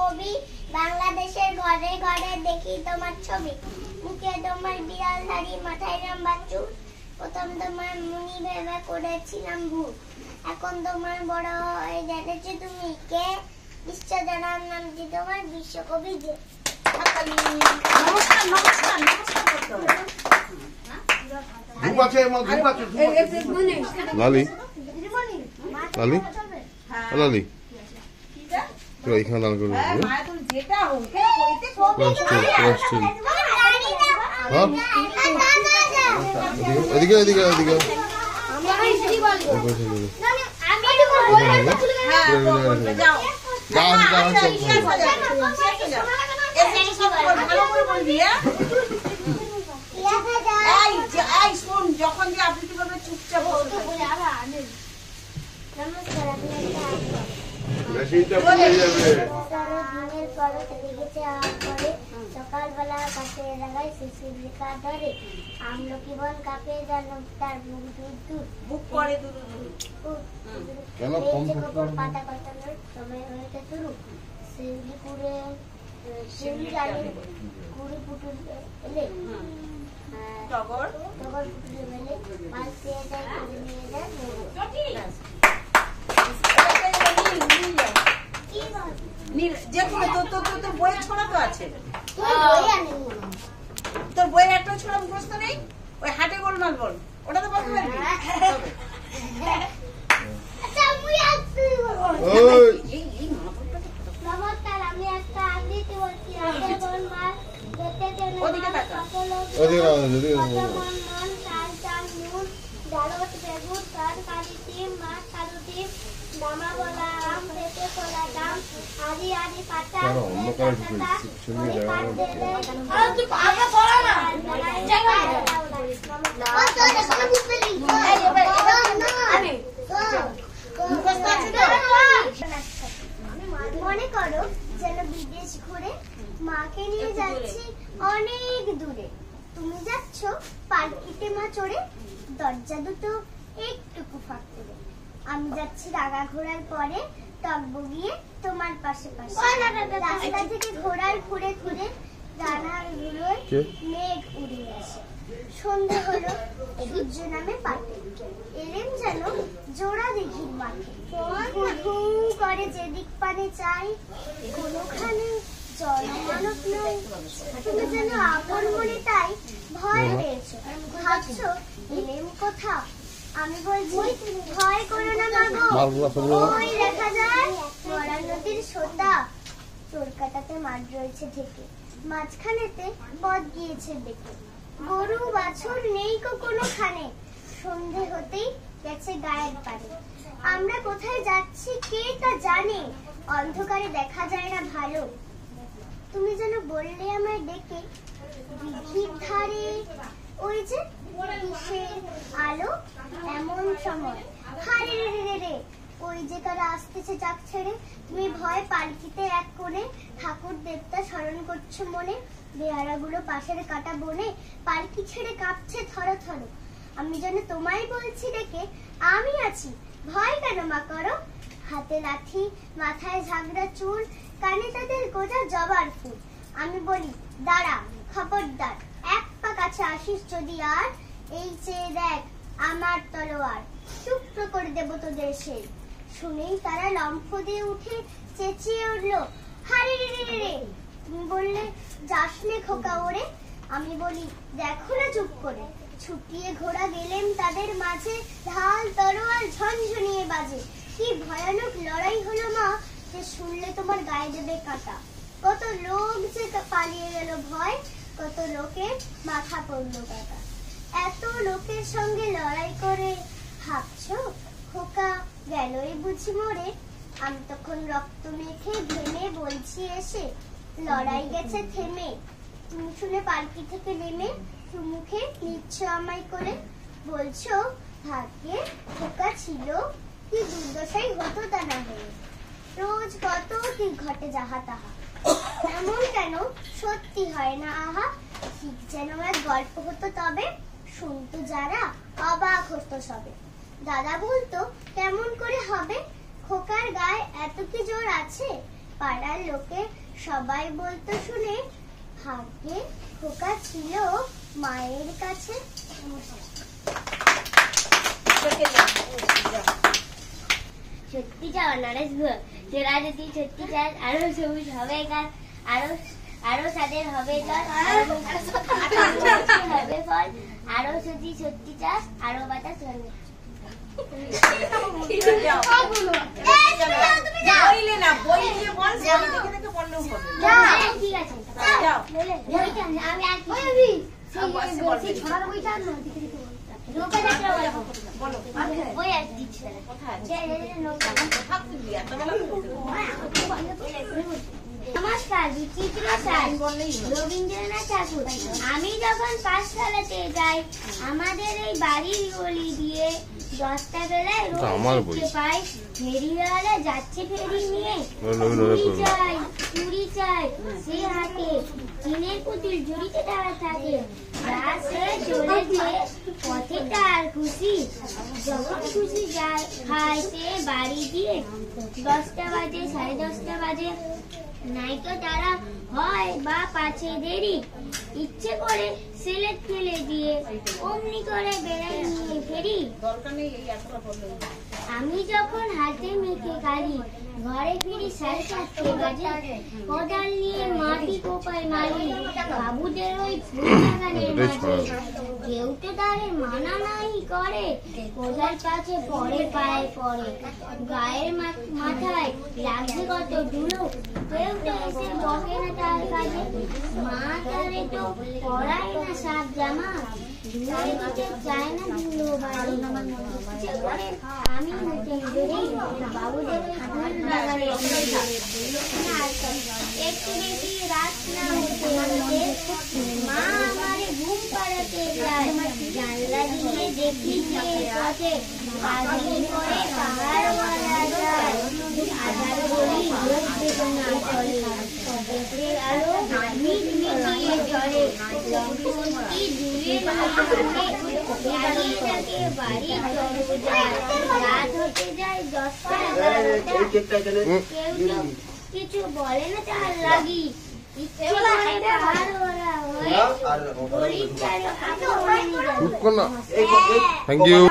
কবি, বাংলাদেশের ঘরে ঘরে দেখি তোমার ছবি। মুখে তোমার বিড়াল দাড়ি, মাথায় লম্বা চুল। প্রথম তোমার মুনি ভেবে করেছিলাম ভুল। এখন তোমার বড় হয়ে জেনেছি তুমি কে। নিশ্চয় জানার নামটি তোমার বিশ্বকবি যে। নমস্কার নমস্কার নমস্কার করতে হবে। ধূপ আছে আমার, ধূপ আছে। লালি লালি লালি তো এখানে দান করে হ্যাঁ মায়া তুমি যেটা ওকে কইতে এদিকে এদিকে এদিকে যখন যে আপনি কি বলবেন চুপচাপ সকালবেলা কাছে লাগাই শিশির লেখা ধরে আমলকি বন কাপে জানো তার মুখ দূর দূর বুক করে পাতা কটানোর সময় হয়েছে শুরু। শিউলি পুরে শিউলি জানি কুড়ি পুটুল এলে টগর টগর পুটুল এলে মাছ পেয়ে যায় করে নিয়ে যায় তোর বইয়ের ছড়া তো আছে, তোর বইয়ের একটা ছড়া মুখস্থ নেই? ওই হাটে গোলমাল বল, ওটা তো বলতে পারবি। আমি একটা আবৃত্তি বলছি। ডালত বেগুন কার কালি ডিম মাছ কালু ডিম দামা বলা আম পেটে কলা দাম আদি আদি পাতা মনে করো যেন বিদেশ ঘুরে মাকে নিয়ে যাচ্ছি অনেক দূরে। তুমি যাচ্ছ পালকিতে মা চড়ে, দরজা দুটো একটুকু ফাঁক করে। আমি যাচ্ছি রাগা ঘোড়ার পরে টকবগিয়ে তোমার পাশে পাশে। রাস্তা থেকে ঘোড়ার ঘুরে ঘুরে ডানার গুলোয় মেঘ উড়ে আসে। সন্ধে হলো সূর্য নামে পাটে, এলেম যেন জোড়া দিঘির মাঠে। ঘু করে যেদিক পানে চাই কোনোখানে জনমানব নয়। তুমি যেন আপন মনে তাই ভয় পেয়েছো, ভাবছো এলেম কোথা। আমি বলছি ভয় করো না মাগো, ওই দেখা যায় মরা নদীর সোতা। চোরকাটাতে মাঠ রয়েছে ঢেকে, মাঝখানেতে পথ গিয়েছে বেঁকে। গরু বাছুর নেই কোনোখানে, সন্ধে হতেই গেছে গায়ের পারে। আমরা কোথায় যাচ্ছি কে তা জানে, অন্ধকারে দেখা যায় না ভালো। তুমি যেন বললে আমায় ডেকে দিঘির ধারে ওই যে কিসের আলো এমন সময়। হারে রে রে রে ওই যে কারা আসতেছে যাক ছেড়ে। তুমি ভয় পালকিতে এক কোণে ঠাকুর দেবতা স্মরণ করছো মনে। বেহারাগুলো পাশের কাটা বনে পালকি ছেড়ে কাঁপছে থর থর। আমি যেন তোমায় বলছি ডেকে আমি আছি, ভয় কেন মা করো। হাতে লাঠি মাথায় ঝাগড়া চুল, কানে তাদের গোজা জবার ফুল। আমি বলি দাঁড়া খবরদার, এক পা কাছে আসিস যদি আর, এই চেয়ে দেখ আমার তলোয়ার, টুকরো করে দেব তোদের সেই। শুনেই তারা লম্ফ দিয়ে উঠে চেঁচিয়ে উঠলো হারে রে রে রে। তুমি বললে যাসনে খোকা ওরে। আমি বলি দেখো না চুপ করে। ছুটিয়ে ঘোড়া গেলেম তাদের মাঝে, ঢাল তলোয়ার ঝনঝনিয়ে বাজে। কি ভয়ানক লড়াই হলো মা, যে শুনলে তোমার গায়ে দেবে কাঁটা। কত লোক যে পালিয়ে গেল ভয়, কত লোকের মাথা পড়লো কাটা। এত লোকের সঙ্গে লড়াই করে ভাবছো খোকা গেলই বুঝি মরে। আমি তখন রক্ত মেখে ঘেমে বলছি এসে লড়াই গেছে থেমে। তুমি শুনে পালকি থেকে নেমে মুখে নিচ্ছ আমায় করে, বলছো ভাগ্যে খোকা ছিল, কি দুর্দশাই হতো তা না হয়ে। রোজ কত কি ঘটে যাহা তাহা, এমন কেন সত্যি হয় না আহা। ঠিক যেন এক গল্প হতো তবে, শুনতো যারা অবাক হতো সবে। দাদা বলতো কেমন করে হবে, খোকার গায়ে এত কি জোর আছে, পাড়ার লোকে সবাই বলতো শুনে, ভাগ্যে খোকা ছিল মায়ের কাছে। সত্যি চাও নরেশ গো, সেরা যদি সত্যি চাস আরো সবুজ হবে গাছ, আরো আরো সাদের হবে গাছ, হবে ফল, আরো যদি সত্যি চাস আরো বাতাস হবে। বইলে না, বই দিয়ে বল, বই দেখে দেখে বললেও হবে। ঠিক আছে যাও। আমি আর কি ছড়ার বইটা না দেখে দেখে বলো। বই আর দিচ্ছি না। কোথায়? থাকবি, এত বেলা নমস্কার, বিচিত্র স্যার, রবীন্দ্রনাথ ঠাকুর। আমি যখন পাঠশালাতে যাই, আমাদের এই বাড়ির গলি দিয়ে 10টা বেলায় রোজ আমার বই। দেখতে পাই ফেরিওয়ালা যাচ্ছে ফেরি নিয়ে। চুরি চাই সে হাতে, চিনের পুতুল ঝুড়িতে টাকা থাকে, রাস্তে চলেছে পথে তার খুশি, যখন খুশি যায় খায় সে বাড়ি গিয়ে। 10টা বাজে, 10:30 বাজে, নাইতো তারা হয় বা পাছে দেরি, ইচ্ছে করে সিলেট ফেলে দিয়ে অমনি করে বেড়াই নিয়ে ফেরি। দরকার নেই এই এতটা বললেও। আমি যখন হাতে মেখে কালি ঘরে ফিরি 4:30 বাজে, কোদাল নিয়ে মাটি কোপায় মারি বাবুদের ওই ফুল বাগানের মাঝে। কেউ তো তারে মানা নাই করে, কোদাল কাছে পরে পায়ে পড়ে, গায়ের মাথায় লাগছে কত ধুলো, কেউ তো এসে বকে না তার কাছে। মা তারে তো পরায় না সাত জামা, ধুয়ে দিতে চায় না ধুলো বাড়ি। ইচ্ছে করে আমি হেঁটে বেরি বাবুদের ওই ফুল বাগানে। একটু বেশি রাত না হতে হতে মা আমারে ঘুম পাড়াতে যায়, জানলা দিয়ে দেখি যে পথে আধি করে পাহাড় বলা যায়, আধার গলি রোদ বেদনা চলে, চোখের আলো মিট মিটিয়ে জ্বলে, লম্পনটি দূরে দাঁড়িয়ে থাকে বাড়ি দরজায়। রাত হতে যায় 10টা 11টা, কেউ তো কিছু বলে না তার লাগি, ইচ্ছে করে পাহাড় ওরা হয়ে গলির চারে আপন চুপ কর না। Thank you.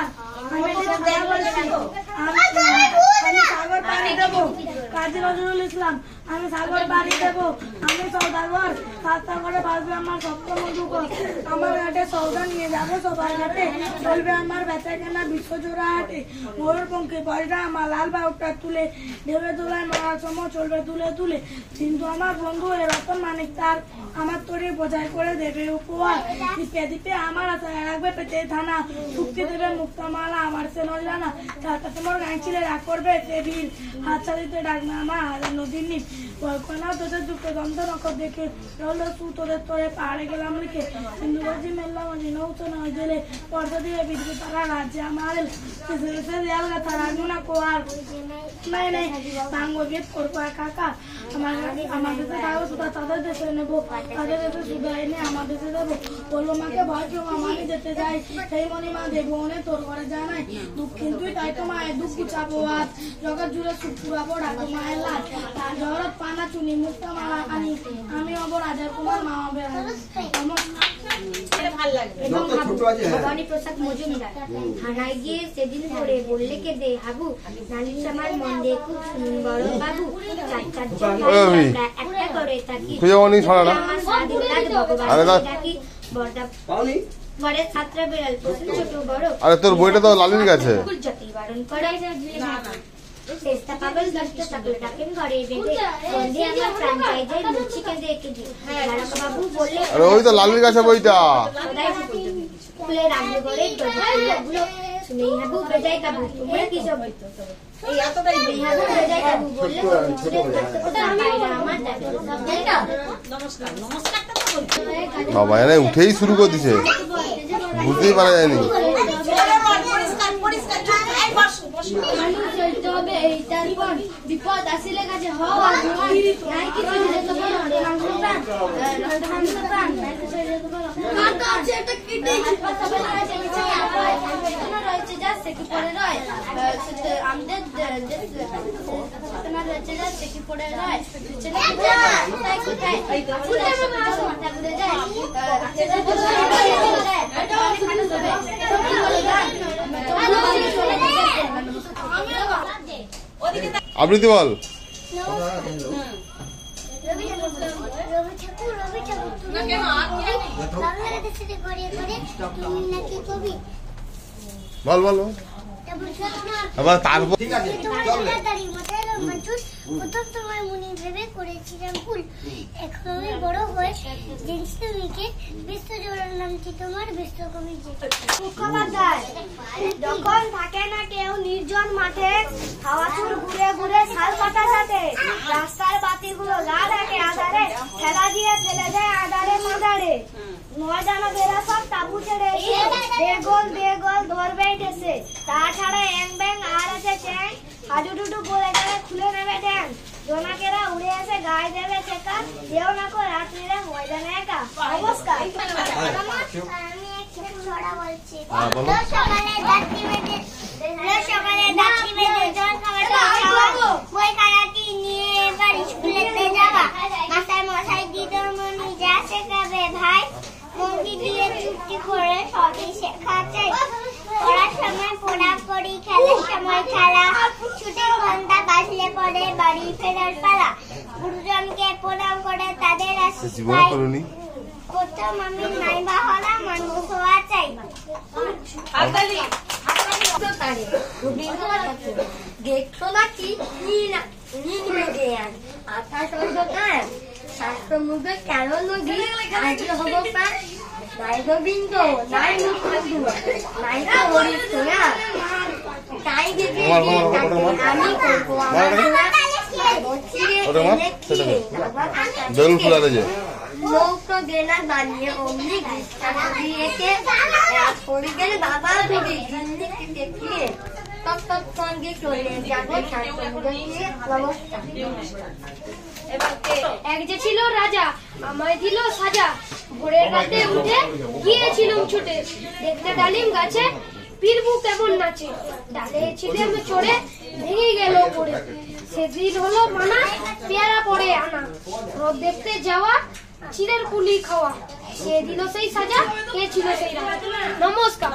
কাজী নজরুল ইসলাম। আমি সাগর বাড়ি দেবো, আমি সৌদাগর, 7টা করে বাজবে আমার সপ্তম যুগল, আমার ঘাটে সৌদা নিয়ে যাবো সবার ঘাটে, চলবে আমার বেচা কেনা বিশ্বজোড়া হাটে, ময়ূর পঙ্খী পয়সা আমার লাল বাউটা তুলে, ঢেবে তোলায় মারার সময় চলবে তুলে তুলে, কিন্তু আমার বন্ধু এ রতন মানিক তার আমার তৈরি বোঝাই করে দেবে উপহার, দিতে দিতে আমার আশায় রাখবে পেটে থানা, চুক্তি দেবে মুক্তা মালা আমার সে নজরানা, চারটা তোমার গাঁ ছিলে রাগ করবে সে ভিড়, হাত ছাড়িতে ডাকবে আমার হাজার নদীর নিপ, কয়না তোদের দুটো দ্বন্দ্ব নকর দেখে রইল তু তোদের তোরে পাহাড়ে গেলাম লিখে, হিন্দু রাজি মেললাম নৌতো নয় জেলে, পর্দা দিয়ে বিদ্যুৎ তারা রাজ্যে আমার দেয়াল গাথা রাখবো না কোয়ার নাই নাই ভাঙবো গেট করবো কাকা, আমার দেশে থাকবো সুদা তাদের দেশে নেবো, তাদের দেশে সুদা এনে আমার দেশে দেবো, বলবো মাকে ভয় কেউ আমাকে যেতে যাই, সেই মনি মা দেবো অনেক তোর ঘরে জানাই, দুঃখ কিন্তু তাই তো মায়ের দুঃখ চাপো আজ, জগৎ জুড়ে সুখ পুরাবো ডাকো মায়ের লাল, তার জগৎ পানা চুনি মুক্তা মালা আনি, আমি হবো রাজার কুমার মা হবে ভবানী প্রসাদ মজুমদার। থানায় গিয়ে সেদিন করে বললে কে দে হাবু, নালিশ আমার মন দিয়ে খুব শুনুন বড় বাবু, একটা করে থাকি আমার সারাদিন লাগে ভগবান ডাকি, ঘরের ছাত্রা বেড়াল প্রশ্ন ছোট বড়, আরে তোর বইটা তো লালির কাছে। জাতি বারণ করে চেষ্টা পাবেন দশটা থাকলে ডাকেন ঘরে বেঁধে, বন্ধে আমার প্রাণ চাই যায় লুচি কেঁদে কেঁদে, বাবু বললে আরে ওই তো লালির কাছে বইটা। খুলে রাখবে ঘরে গুলো শুনেই হাবু বেজায় কাবু, তোমরা কি সব এই এতটাই হাবু বেজায় কাবু বললে আমার নমস্কার, নমস্কারটা তো বলছি। বাবা এরা উঠেই শুরু করে দিছে, বুঝতেই পারা যায়নি। পরিষ্কার পরিষ্কার, এই বসো বসো। মানুষ চলতে হবে এইটার পর বিপদ আসিলে কাছে হও আর ভগবান নাই কিছু যেতে পারো প্রাণ রয়েছে যা সে কি পড়ে রয় আমাদের রয়েছে যা সে কি পড়ে রয় কোথায় কোথায় মাথা ঘুরে যায় আবৃত্তি বল। রবি ঠাকুর তুমি বাংলার দেশে গড়িয়ে গড়ে তুমি নাকি কবি। বল বল বল। আবার তারপর প্রথম তোমার মনে ভেবে করেছিলাম ফুল, এখন আমি বড় হয়ে জিনিস তুমিকে বিশ্বজোড়ার নামটি তোমার বিশ্বকবি মুখোপাধ্যায়। যখন থাকে না কেউ নির্জন মাঠে, হাওয়া চুর ঘুরে ঘুরে শাল পাতা সাথে, রাস্তার বাতিগুলো গা ডাকে আধারে, খেলা দিয়ে ফেলে দেয় আধারে মাদারে, ময়দানা বেলা সব তাবু ছেড়ে বেগোল ধরবে ঠেসে, তাছাড়া অ্যাং ব্যাং আর আছে চ্যাং, হাডুডুডু বলে গেলে খুলে নেবে ট্যাং, জোনাকেরা উড়ে এসে গায়ে দেবে শেখা, যেও না কো রাত্রিরে ময়দানে একা। নমস্কার। আমি একটা ছড়া বলছি। রোজ সকালে দাঁতি বেঁধে জল খাওয়া বই খানাটি নিয়ে এবার স্কুলেতে যাবা, মাস্টার মশাই দিদিমণি যা শেখাবে ভাই, মুরগি দিয়ে চুক্তি করে সবই শেখা চাই। পড়ার সময় পড়া করি, খেলার সময় খেলা, ছুটির ঘন্টা বাজলে পরে বাড়ি ফেরার পালা, গুরুজনকে প্রণাম করে তাদের আশীর্বাদ পাই। প্রথম আমি নাইবা হলাম মানুষ হওয়া চাই। দেখছো নাকি শাস্ত্র মুখে কেন নদী আজ হব প্রাণ, নাই গোবিন্দ নাই মুখ্য নাই তো হরিশ না, তাই দেখে আমি করবো নৌকো গেলা বানিয়ে অমনি দিয়েকে পড়ে গেলে বাবা কবি দেখিয়ে তৎ সঙ্গে চলে যাবো নমস্কার। এক যে ছিল রাজা, আমায় দিল সাজা, ভোরের রাতে উঠে গিয়েছিলাম ছুটে, দেখতে ডালিম গাছে পীরবু কেমন নাচে, ডালে ছিলাম চড়ে ভেঙে গেল পড়ে, সেদিন হলো মানা পেয়ারা পড়ে আনা, রোদ দেখতে যাওয়া চিড়ের কুলি খাওয়া, সে দিল সেই সাজা, কে ছিল সেই রাজা। নমস্কার।